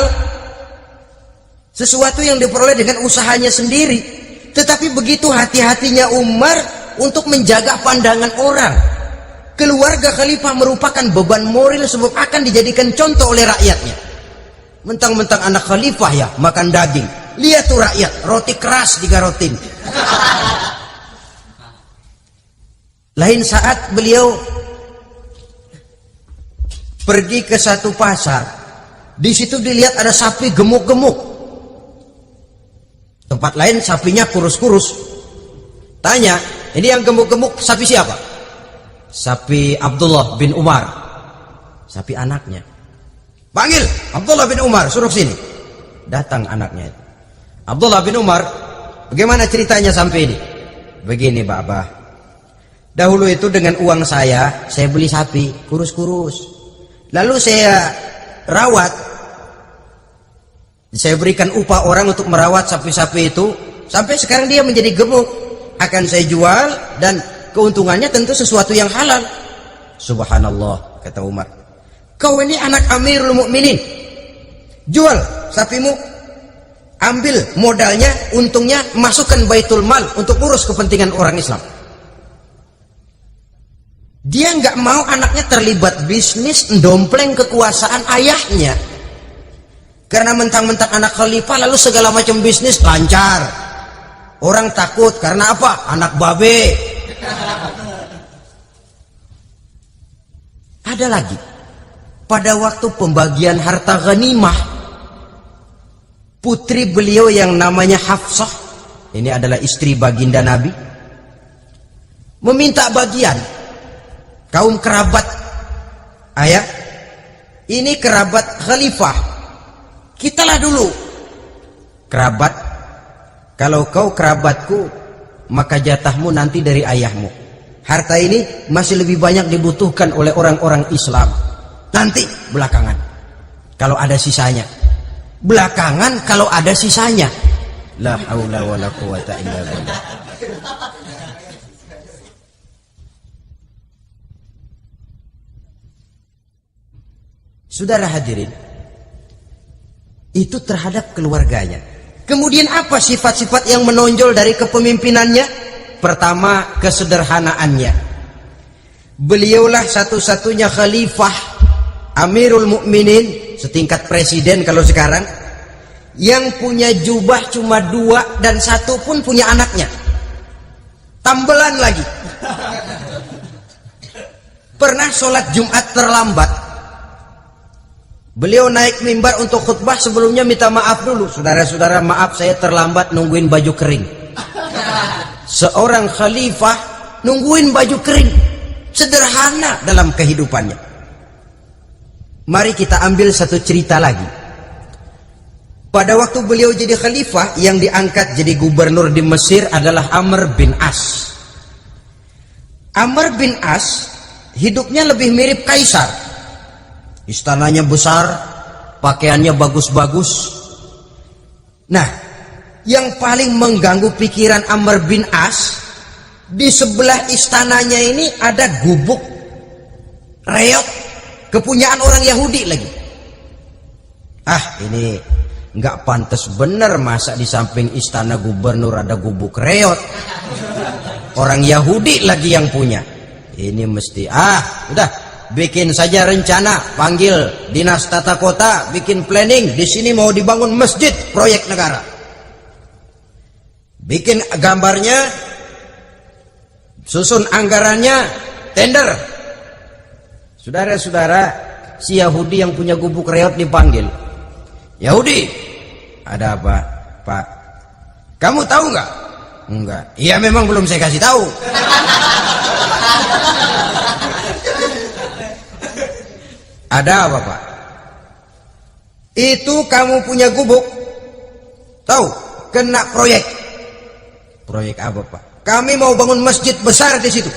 S1: Sesuatu yang diperoleh dengan usahanya sendiri. Tetapi begitu hati-hatinya Umar untuk menjaga pandangan orang. Keluarga khalifah merupakan beban moral sebab akan dijadikan contoh oleh rakyatnya. Mentang-mentang anak khalifah ya makan daging. Lihat tuh rakyat, roti keras digarotin. Lain saat beliau pergi ke satu pasar. Di situ dilihat ada sapi gemuk-gemuk. Tempat lain sapinya kurus-kurus. Tanya, ini yang gemuk-gemuk sapi siapa? Sapi Abdullah bin Umar. Sapi anaknya. Panggil Abdullah bin Umar, suruh sini. Datang anaknya. Abdullah bin Umar, bagaimana ceritanya sampai ini? Begini, Bapak. Dahulu itu dengan uang saya beli sapi kurus-kurus. Lalu saya rawat. Saya berikan upah orang untuk merawat sapi-sapi itu. Sampai sekarang dia menjadi gemuk. Akan saya jual dan keuntungannya tentu sesuatu yang halal. Subhanallah, kata Umar. Kau ini anak Amirul Mukminin. Jual sapimu. Ambil modalnya, untungnya, masukkan Baitul Mal untuk urus kepentingan orang Islam. Dia nggak mau anaknya terlibat bisnis, ndompleng kekuasaan ayahnya. Karena mentang-mentang anak khalifah lalu segala macam bisnis lancar. Orang takut karena apa? Anak babe. Ada lagi. Pada waktu pembagian harta ghanimah, putri beliau yang namanya Hafsah, ini adalah istri baginda Nabi, meminta bagian. Kaum kerabat ayah, ini kerabat khalifah, kitalah dulu kerabat. Kalau kau kerabatku, maka jatahmu nanti dari ayahmu. Harta ini masih lebih banyak dibutuhkan oleh orang-orang Islam. Nanti belakangan, kalau ada sisanya. Belakangan kalau ada sisanya. La haula wala quwata illa billah. Saudara hadirin, itu terhadap keluarganya. Kemudian apa sifat-sifat yang menonjol dari kepemimpinannya? Pertama, kesederhanaannya. Beliaulah satu-satunya khalifah Amirul Mukminin, setingkat presiden kalau sekarang, yang punya jubah cuma 2 dan 1 pun punya anaknya. Tambelan lagi. Pernah sholat Jumat terlambat. Beliau naik mimbar untuk khutbah, sebelumnya minta maaf dulu. Saudara-saudara, maaf saya terlambat nungguin baju kering. Seorang khalifah nungguin baju kering, sederhana dalam kehidupannya. Mari kita ambil satu cerita lagi. Pada waktu beliau jadi khalifah, yang diangkat jadi gubernur di Mesir adalah Amr bin As. Amr bin As hidupnya lebih mirip kaisar. Istananya besar, pakaiannya bagus-bagus. Nah, yang paling mengganggu pikiran Amr bin As, di sebelah istananya ini ada gubuk reok kepunyaan orang Yahudi lagi. Ini nggak pantas bener, masa di samping istana gubernur ada gubuk reot, orang Yahudi lagi yang punya. Ini mesti udah bikin saja rencana, panggil dinas tata kota, bikin planning, di sini mau dibangun masjid proyek negara, bikin gambarnya, susun anggarannya, tender. Saudara-saudara, si Yahudi yang punya gubuk reot dipanggil. Yahudi, ada apa, Pak? Kamu tahu nggak? Enggak. Iya, memang belum saya kasih tahu. Ada apa, Pak? Itu kamu punya gubuk, tahu? Kena proyek. Proyek apa, Pak? Kami mau bangun masjid besar di situ,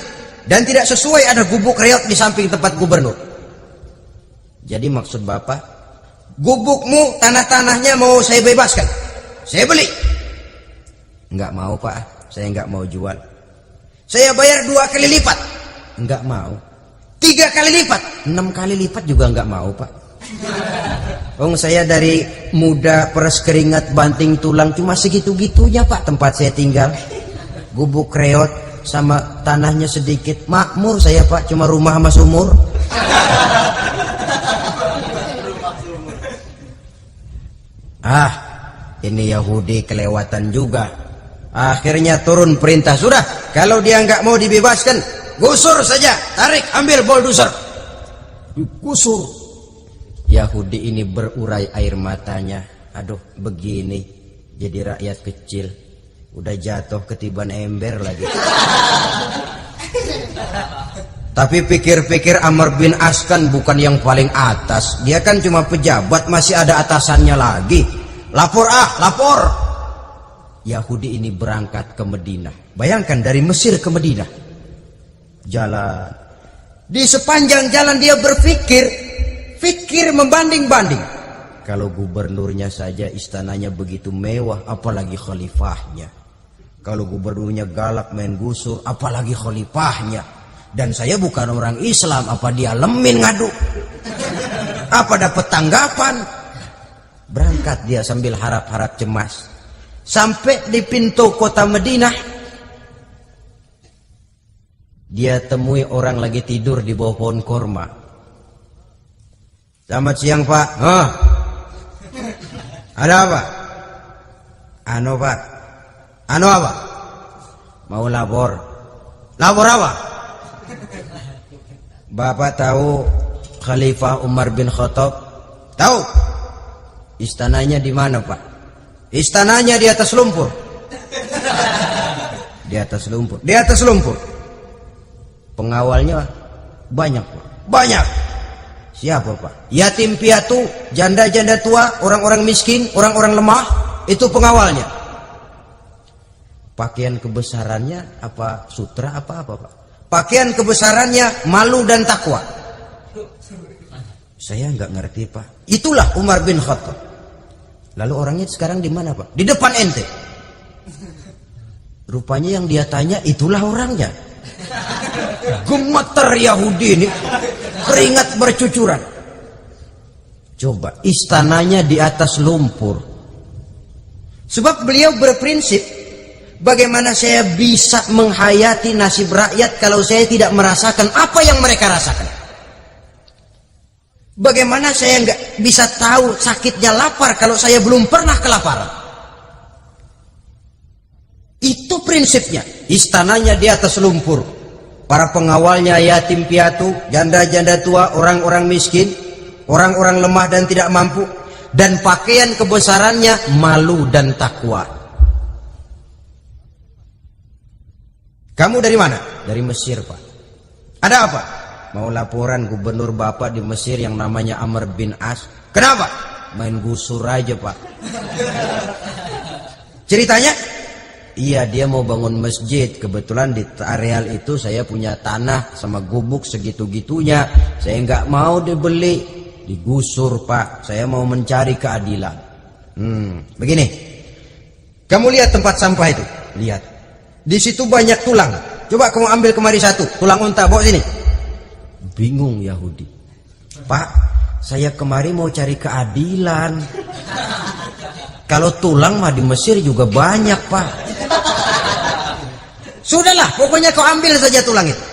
S1: dan tidak sesuai ada gubuk reot di samping tempat gubernur. Jadi maksud Bapak, gubukmu, tanah-tanahnya mau saya bebaskan, saya beli. Enggak mau, Pak, saya enggak mau jual. Saya bayar 2 kali lipat. Enggak mau. 3 kali lipat, 6 kali lipat juga enggak mau, Pak. Saya dari muda peres keringat banting tulang cuma segitu-gitunya, Pak, tempat saya tinggal. Gubuk reot sama tanahnya sedikit, makmur saya, Pak, cuma rumah sama sumur. Ini Yahudi kelewatan juga. Akhirnya turun perintah, sudah, kalau dia nggak mau dibebaskan, gusur saja, tarik, ambil bulldozer, gusur. Yahudi ini berurai air matanya. Aduh, begini jadi rakyat kecil, udah jatuh ketiban ember lagi. Tapi pikir-pikir Amr bin As kan bukan yang paling atas, dia kan cuma pejabat, masih ada atasannya lagi. Lapor, lapor. Yahudi ini berangkat ke Madinah. Bayangkan dari Mesir ke Madinah, jalan. Di sepanjang jalan dia berpikir, membanding-banding. Kalau gubernurnya saja istananya begitu mewah, apalagi khalifahnya. Kalau gubernurnya galak main gusur, apalagi khalifahnya. Dan saya bukan orang Islam, apa dia lemin ngadu? Apa dapat tanggapan? Berangkat dia sambil harap-harap cemas. Sampai di pintu kota Madinah, dia temui orang lagi tidur di bawah pohon korma. Selamat siang, Pak. Ada apa? Pak. Apa? Mau lapor. Lapor apa? Bapak tahu Khalifah Umar bin Khattab? Tahu. Istananya di mana, Pak? Istananya di atas lumpur. Di atas lumpur. Di atas lumpur. Pengawalnya banyak, Pak. Banyak. Siapa, Pak? Yatim piatu, janda-janda tua, orang-orang miskin, orang-orang lemah, itu pengawalnya. Pakaian kebesarannya apa sutra apa, Pak? Pakaian kebesarannya malu dan takwa. Saya nggak ngerti, Pak. Itulah Umar bin Khattab. Lalu orangnya sekarang di mana, Pak? Di depan ente. Rupanya yang dia tanya itulah orangnya. Gemeter Yahudi ini, keringat bercucuran. Coba, istananya di atas lumpur. Sebab beliau berprinsip, bagaimana saya bisa menghayati nasib rakyat kalau saya tidak merasakan apa yang mereka rasakan? Bagaimana saya nggak bisa tahu sakitnya lapar kalau saya belum pernah kelaparan? Itu prinsipnya. Istananya di atas lumpur. Para pengawalnya yatim piatu, janda-janda tua, orang-orang miskin. orang-orang lemah dan tidak mampu, dan pakaian kebesarannya malu dan takwa. Kamu dari mana? Dari Mesir, Pak. Ada apa? Mau laporan gubernur Bapak di Mesir yang namanya Amr bin As. Kenapa? Main gusur aja, Pak. Ceritanya? Iya, dia mau bangun masjid. Kebetulan di areal itu saya punya tanah sama gubuk segitu-gitunya. Saya nggak mau dibeli, digusur, Pak. Saya mau mencari keadilan. Begini. Kamu lihat tempat sampah itu? Lihat. Di situ banyak tulang. Coba kamu ambil kemari satu, tulang unta, bawa sini. Bingung Yahudi. Pak, saya kemari mau cari keadilan. Kalau tulang mah di Mesir juga banyak, Pak. Sudahlah, pokoknya kau ambil saja tulang itu.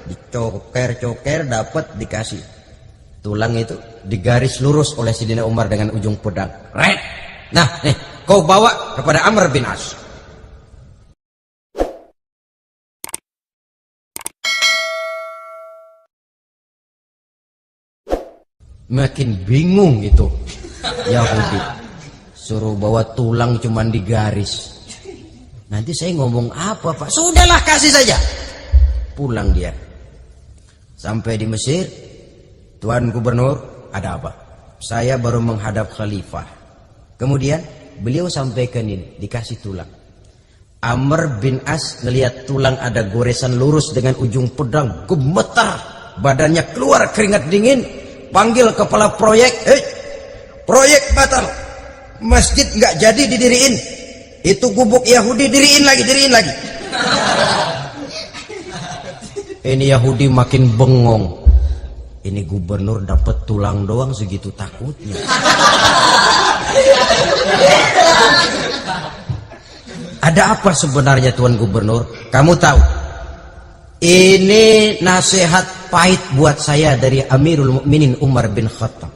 S1: Dicoker-coker, dapat, dikasih. Tulang itu digaris lurus oleh Sidina Umar dengan ujung pedang. Right. Nah, nih, kau bawa kepada Amr bin As. Makin bingung itu Yahudi. Suruh bawa tulang cuman digaris. Nanti saya ngomong apa, Pak? Sudahlah, kasih saja. Pulang dia. Sampai di Mesir, Tuan Gubernur, ada apa? Saya baru menghadap khalifah. Kemudian beliau sampaikan ini, dikasih tulang. Amr bin As ngelihat tulang ada goresan lurus dengan ujung pedang, gemetar, badannya keluar keringat dingin. Panggil kepala proyek, proyek batal, masjid nggak jadi didiriin, itu gubuk Yahudi diriin lagi. Ini Yahudi makin bengong. Ini gubernur dapat tulang doang segitu takutnya. Ada apa sebenarnya, Tuan Gubernur? Kamu tahu? Ini nasihat pahit buat saya dari Amirul Mukminin Umar bin Khattab.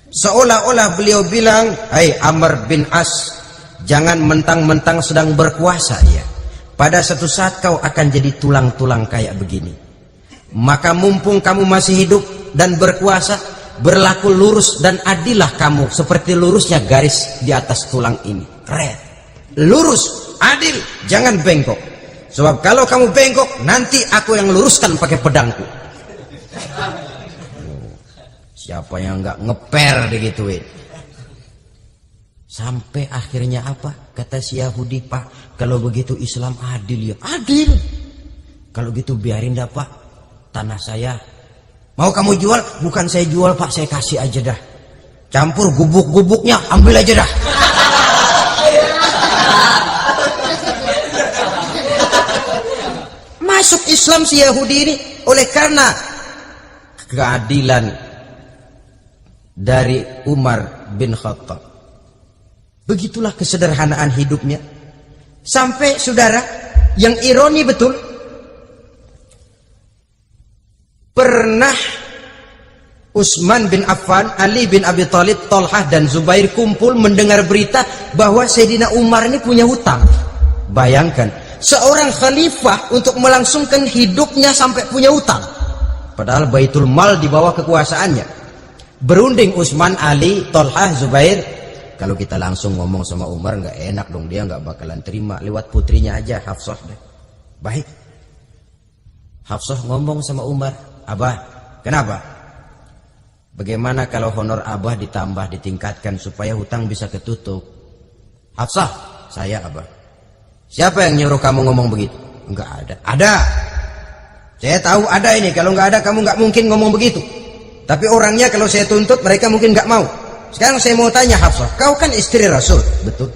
S1: Seolah-olah beliau bilang, "Hai Amr bin As, jangan mentang-mentang sedang berkuasa ya. Pada suatu saat kau akan jadi tulang-tulang kayak begini. Maka mumpung kamu masih hidup dan berkuasa, berlaku lurus dan adillah kamu seperti lurusnya garis di atas tulang ini." Keren. Lurus, adil, jangan bengkok. Sebab kalau kamu bengkok, nanti aku yang luruskan pakai pedangku. Siapa yang nggak ngeper digituin? Sampai akhirnya apa? Kata si Yahudi, Pak, kalau begitu Islam adil ya. Adil. Kalau gitu biarin dah, Pak. Tanah saya. Mau kamu jual? Bukan saya jual, Pak, saya kasih aja dah. Campur gubuk-gubuknya, ambil aja dah. Masuk Islam si Yahudi ini oleh karena keadilan dari Umar bin Khattab. Begitulah kesederhanaan hidupnya. Sampai saudara, yang ironi betul, pernah Utsman bin Affan, Ali bin Abi Thalib, Thalhah dan Zubair kumpul mendengar berita bahwa Sayyidina Umar ini punya hutang. Bayangkan, seorang khalifah untuk melangsungkan hidupnya sampai punya hutang. Padahal Baitul Mal di bawah kekuasaannya. Berunding Utsman, Ali, Thalhah, Zubair. Kalau kita langsung ngomong sama Umar nggak enak dong, dia nggak bakalan terima. Lewat putrinya aja, Hafsah deh. Baik. Hafsah ngomong sama Umar, "Abah, kenapa? Bagaimana kalau honor Abah ditambah, ditingkatkan supaya hutang bisa ketutup?" "Hafsah, saya Abah." "Siapa yang nyuruh kamu ngomong begitu?" "Enggak ada." "Ada. Saya tahu ada ini. Kalau enggak ada kamu enggak mungkin ngomong begitu. Tapi orangnya kalau saya tuntut mereka mungkin enggak mau. Sekarang saya mau tanya Hafsah, kau kan istri Rasul, betul?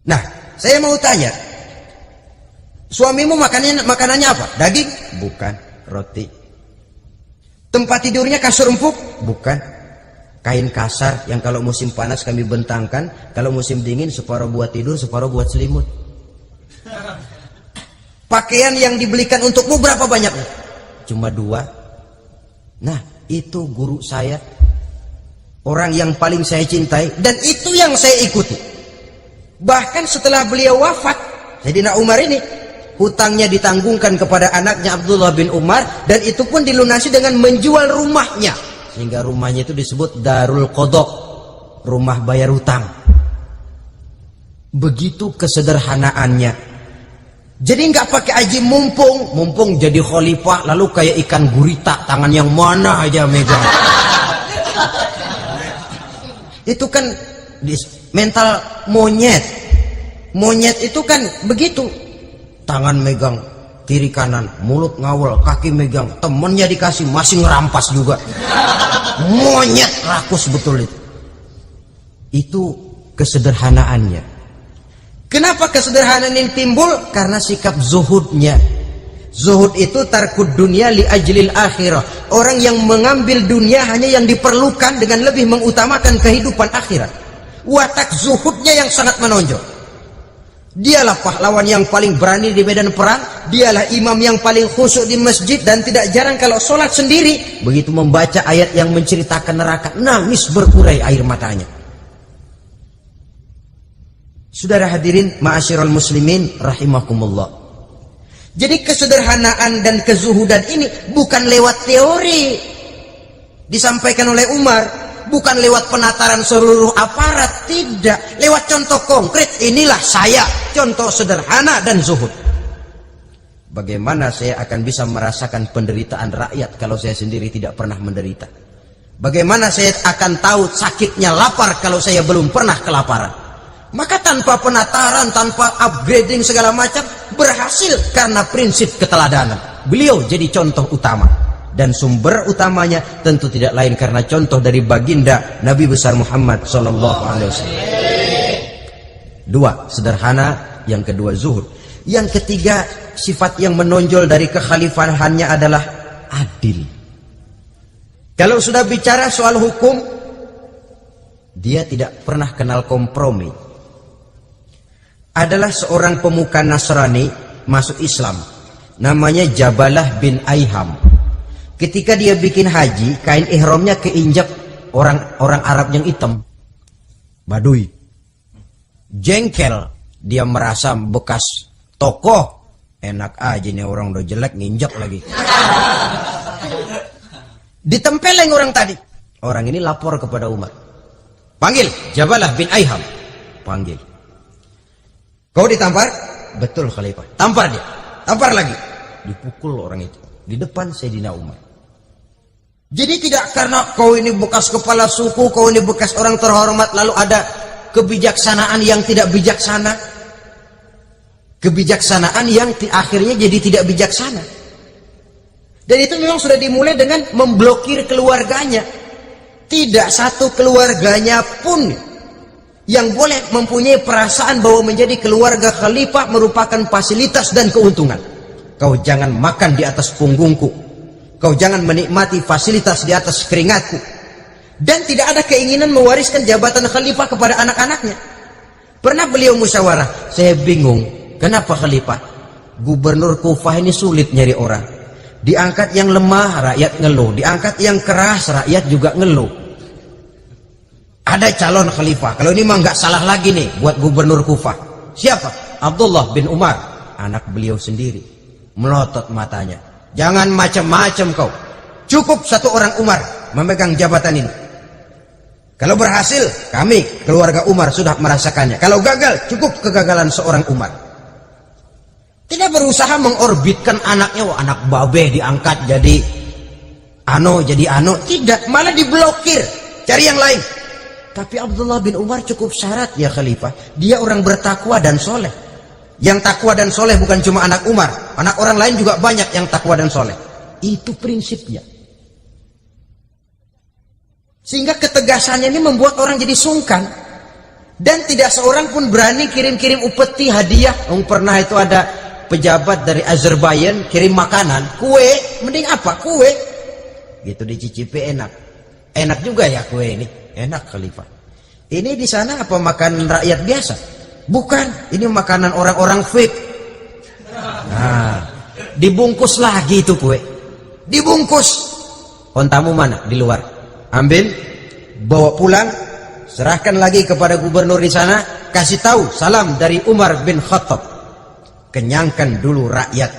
S1: Nah, saya mau tanya, suamimu makanannya apa? Daging? Bukan. Roti. Tempat tidurnya kasur empuk? Bukan. Kain kasar yang kalau musim panas kami bentangkan, kalau musim dingin separuh buat tidur, separuh buat selimut. Pakaian yang dibelikan untukmu berapa banyaknya? Cuma 2. Nah, itu guru saya, orang yang paling saya cintai, dan itu yang saya ikuti. Bahkan setelah beliau wafat, Sayyidina Umar ini, hutangnya ditanggungkan kepada anaknya Abdullah bin Umar, dan itu pun dilunasi dengan menjual rumahnya, sehingga rumahnya itu disebut Darul Qadha, rumah bayar hutang. Begitu kesederhanaannya. Jadi nggak pakai aji mumpung jadi khalifah lalu kayak ikan gurita, tangan yang mana aja megang. Itu kan mental monyet. Monyet itu kan begitu, tangan megang kiri kanan, mulut ngawal, kaki megang, temennya dikasih masih ngerampas juga. Monyet rakus betul itu. Itu kesederhanaannya. Kenapa kesederhanaan ini timbul? Karena sikap zuhudnya. Zuhud itu tarkud dunia li ajlil akhirah. Orang yang mengambil dunia hanya yang diperlukan dengan lebih mengutamakan kehidupan akhirat. Watak zuhudnya yang sangat menonjol. Dialah pahlawan yang paling berani di medan perang. Dialah imam yang paling khusyuk di masjid. Dan tidak jarang kalau sholat sendiri, begitu membaca ayat yang menceritakan neraka, nangis berkurai air matanya. Saudara hadirin ma'asyiral muslimin rahimakumullah. Jadi kesederhanaan dan kezuhudan ini bukan lewat teori disampaikan oleh Umar, bukan lewat penataran seluruh aparat, tidak, lewat contoh konkret. Inilah saya, contoh sederhana dan zuhud. Bagaimana saya akan bisa merasakan penderitaan rakyat kalau saya sendiri tidak pernah menderita? Bagaimana saya akan tahu sakitnya lapar kalau saya belum pernah kelaparan? Maka tanpa penataran, tanpa upgrading segala macam, berhasil karena prinsip keteladanan. Beliau jadi contoh utama. Dan sumber utamanya tentu tidak lain karena contoh dari baginda Nabi besar Muhammad SAW. Dua, sederhana. Yang kedua, zuhud. Yang ketiga, sifat yang menonjol dari kekhalifahannya adalah adil. Kalau sudah bicara soal hukum, dia tidak pernah kenal kompromi. Adalah seorang pemuka Nasrani masuk Islam, namanya Jabalah bin Aiham. Ketika dia bikin haji, kain ihramnya keinjak orang Arab yang hitam, Baduy. Jengkel, dia merasa bekas tokoh, enak aja nih orang udah jelek nginjak lagi. Ditempeleng orang tadi. Orang ini lapor kepada Umar, panggil Jabalah bin Aiham. Panggil. Kau ditampar? Betul khalifah. Tampar dia. Tampar lagi. Dipukul orang itu di depan Sayyidina Umar. Jadi tidak karena kau ini bekas kepala suku, kau ini bekas orang terhormat, lalu ada kebijaksanaan yang tidak bijaksana. Kebijaksanaan yang akhirnya jadi tidak bijaksana. Dan itu memang sudah dimulai dengan memblokir keluarganya. Tidak satu keluarganya pun yang boleh mempunyai perasaan bahwa menjadi keluarga khalifah merupakan fasilitas dan keuntungan. Kau jangan makan di atas punggungku, kau jangan menikmati fasilitas di atas keringatku. Dan tidak ada keinginan mewariskan jabatan khalifah kepada anak-anaknya. Pernah beliau musyawarah, saya bingung, kenapa khalifah? Gubernur Kufah ini sulit nyari orang. Diangkat yang lemah, rakyat ngeluh. Diangkat yang keras, rakyat juga ngeluh. Ada calon khalifah, kalau ini mah nggak salah lagi nih buat gubernur Kufah. Siapa? Abdullah bin Umar, anak beliau sendiri. Melotot matanya. Jangan macam-macam kau. Cukup satu orang Umar memegang jabatan ini. Kalau berhasil, kami keluarga Umar sudah merasakannya. Kalau gagal, cukup kegagalan seorang Umar. Tidak berusaha mengorbitkan anaknya, wah anak babe diangkat jadi ano, tidak, malah diblokir, cari yang lain. Tapi Abdullah bin Umar cukup syarat ya khalifah, dia orang bertakwa dan soleh. Yang takwa dan soleh bukan cuma anak Umar, anak orang lain juga banyak yang takwa dan soleh. Itu prinsipnya. Sehingga ketegasannya ini membuat orang jadi sungkan. Dan tidak seorang pun berani kirim-kirim upeti hadiah. Pernah itu ada pejabat dari Azerbaijan kirim makanan, kue, mending apa? Kue. Gitu dicicipi enak. Enak juga ya kue ini. Enak khalifah. Ini di sana apa makan rakyat biasa? Bukan, ini makanan orang-orang fake. Nah, dibungkus lagi itu kue. Dibungkus. Ontamu mana? Di luar. Ambil, bawa pulang, serahkan lagi kepada gubernur di sana, kasih tahu salam dari Umar bin Khattab. kenyangkan dulu rakyat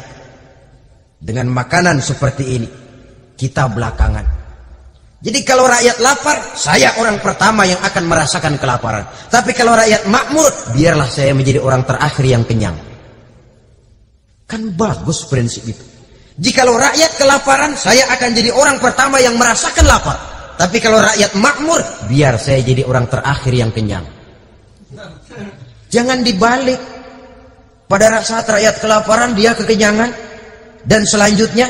S1: dengan makanan seperti ini, kita belakangan. Jadi kalau rakyat lapar, saya orang pertama yang akan merasakan kelaparan. Tapi kalau rakyat makmur, biarlah saya menjadi orang terakhir yang kenyang. Kan bagus prinsip itu. Jikalau rakyat kelaparan, saya akan jadi orang pertama yang merasakan lapar. Tapi kalau rakyat makmur, biar saya jadi orang terakhir yang kenyang. Jangan dibalik. Pada saat rakyat kelaparan, dia kekenyangan. Dan selanjutnya,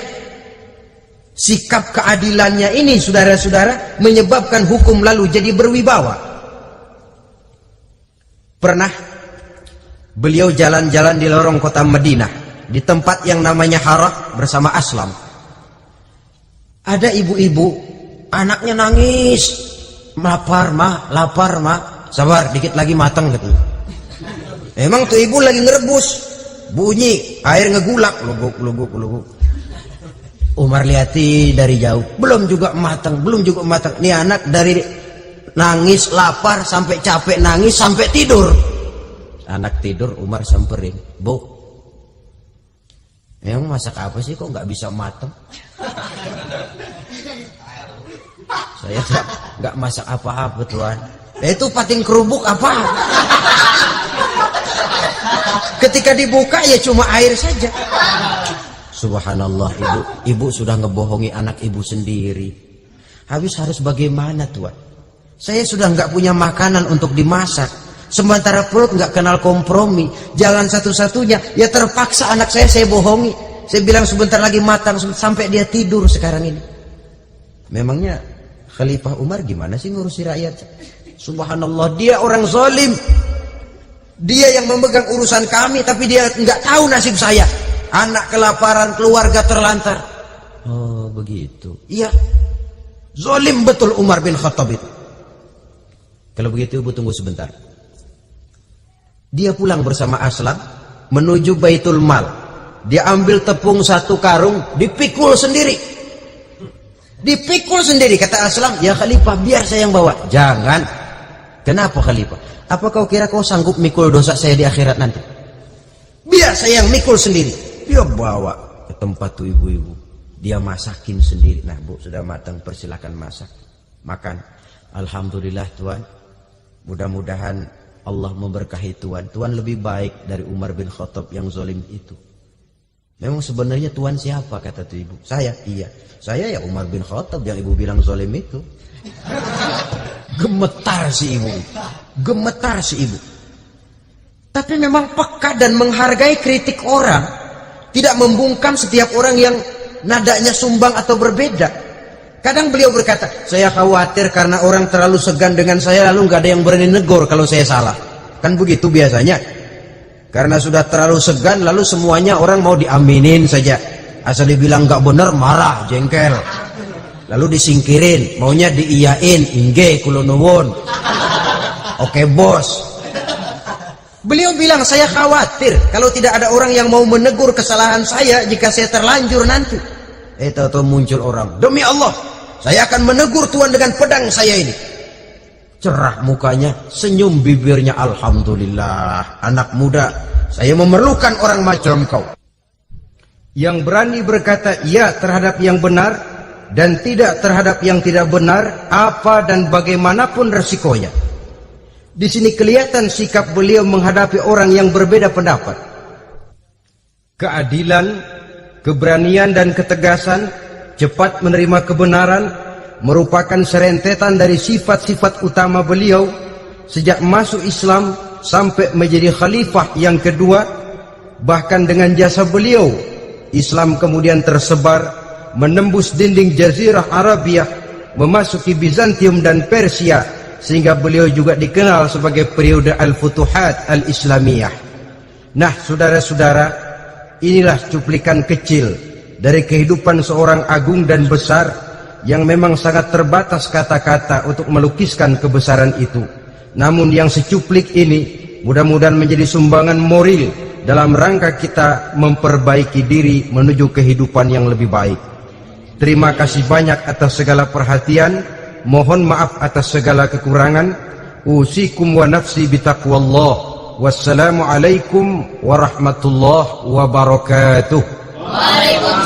S1: sikap keadilannya ini, saudara-saudara, menyebabkan hukum lalu jadi berwibawa. Pernah beliau jalan-jalan di lorong kota Madinah, di tempat yang namanya Harah bersama Aslam. Ada ibu-ibu, anaknya nangis, lapar mah, sabar dikit lagi matang gitu. Emang tuh ibu lagi ngerebus, bunyi air ngegulak, luguk. Umar lihati dari jauh, belum juga matang. Nih anak dari nangis lapar sampai capek nangis sampai tidur. Anak tidur, Umar samperin, Bu, emang masak apa sih kok nggak bisa matang? Saya nggak masak apa-apa tuan. Itu pating kerubuk apa? Ketika dibuka ya cuma air saja. Subhanallah, ibu sudah ngebohongi anak ibu sendiri. Habis harus bagaimana tuan? Saya sudah nggak punya makanan untuk dimasak. Sementara perut nggak kenal kompromi. Jalan satu-satunya ya terpaksa anak saya bohongi. Saya bilang sebentar lagi matang sampai dia tidur sekarang ini. Memangnya Khalifah Umar gimana sih ngurusi rakyat? Subhanallah, dia orang zalim. Dia yang memegang urusan kami, tapi dia nggak tahu nasib saya. Anak kelaparan, keluarga terlantar. Oh begitu. Iya, zalim betul Umar bin Khattab itu. Kalau begitu ibu tunggu sebentar. Dia pulang bersama Aslam menuju Baitul Mal. Dia ambil tepung 1 karung, dipikul sendiri. Dipikul sendiri, kata Aslam, ya Khalifah biar saya yang bawa. Jangan. Kenapa Khalifah? Apa kau kira kau sanggup mikul dosa saya di akhirat nanti? Biar saya yang mikul sendiri. Dia bawa ke tempat tuh ibu-ibu. Dia masakin sendiri. Nah Bu, sudah matang, persilakan masak. Makan. Alhamdulillah Tuan. Mudah-mudahan Allah memberkahi Tuan. Tuan lebih baik dari Umar bin Khattab yang zalim itu. Memang sebenarnya Tuan siapa, kata tuh ibu? Saya. Iya. Saya ya Umar bin Khattab yang ibu bilang zalim itu. Gemetar si ibu. Tapi memang peka dan menghargai kritik orang. Tidak membungkam setiap orang yang nadanya sumbang atau berbeda. Kadang beliau berkata, saya khawatir karena orang terlalu segan dengan saya lalu nggak ada yang berani negor kalau saya salah. Kan begitu biasanya. Karena sudah terlalu segan lalu semuanya orang mau diaminin saja. Asal dibilang nggak benar marah, jengkel. Lalu disingkirin, maunya diiyain, inge kula nuwun. Oke bos. Beliau bilang saya khawatir kalau tidak ada orang yang mau menegur kesalahan saya jika saya terlanjur nanti. Tahu-tahu muncul orang, demi Allah saya akan menegur Tuhan dengan pedang saya ini. Cerah mukanya, senyum bibirnya, alhamdulillah. Anak muda, saya memerlukan orang macam kau yang berani berkata iya terhadap yang benar dan tidak terhadap yang tidak benar, apa dan bagaimanapun resikonya. Di sini kelihatan sikap beliau menghadapi orang yang berbeda pendapat. Keadilan, keberanian dan ketegasan, cepat menerima kebenaran, merupakan serentetan dari sifat-sifat utama beliau sejak masuk Islam sampai menjadi khalifah yang kedua. Bahkan dengan jasa beliau, Islam kemudian tersebar, menembus dinding Jazirah Arabia, memasuki Bizantium dan Persia, sehingga beliau juga dikenal sebagai periode Al-Futuhat Al-Islamiyah. Nah, saudara-saudara, inilah cuplikan kecil dari kehidupan seorang agung dan besar yang memang sangat terbatas kata-kata untuk melukiskan kebesaran itu. Namun yang secuplik ini mudah-mudahan menjadi sumbangan moral dalam rangka kita memperbaiki diri menuju kehidupan yang lebih baik. Terima kasih banyak atas segala perhatian. Mohon maaf atas segala kekurangan. Usikum wa nafsi bitaqwallah. Wassalamualaikum warahmatullahi wabarakatuh.
S2: Waalaikumsalam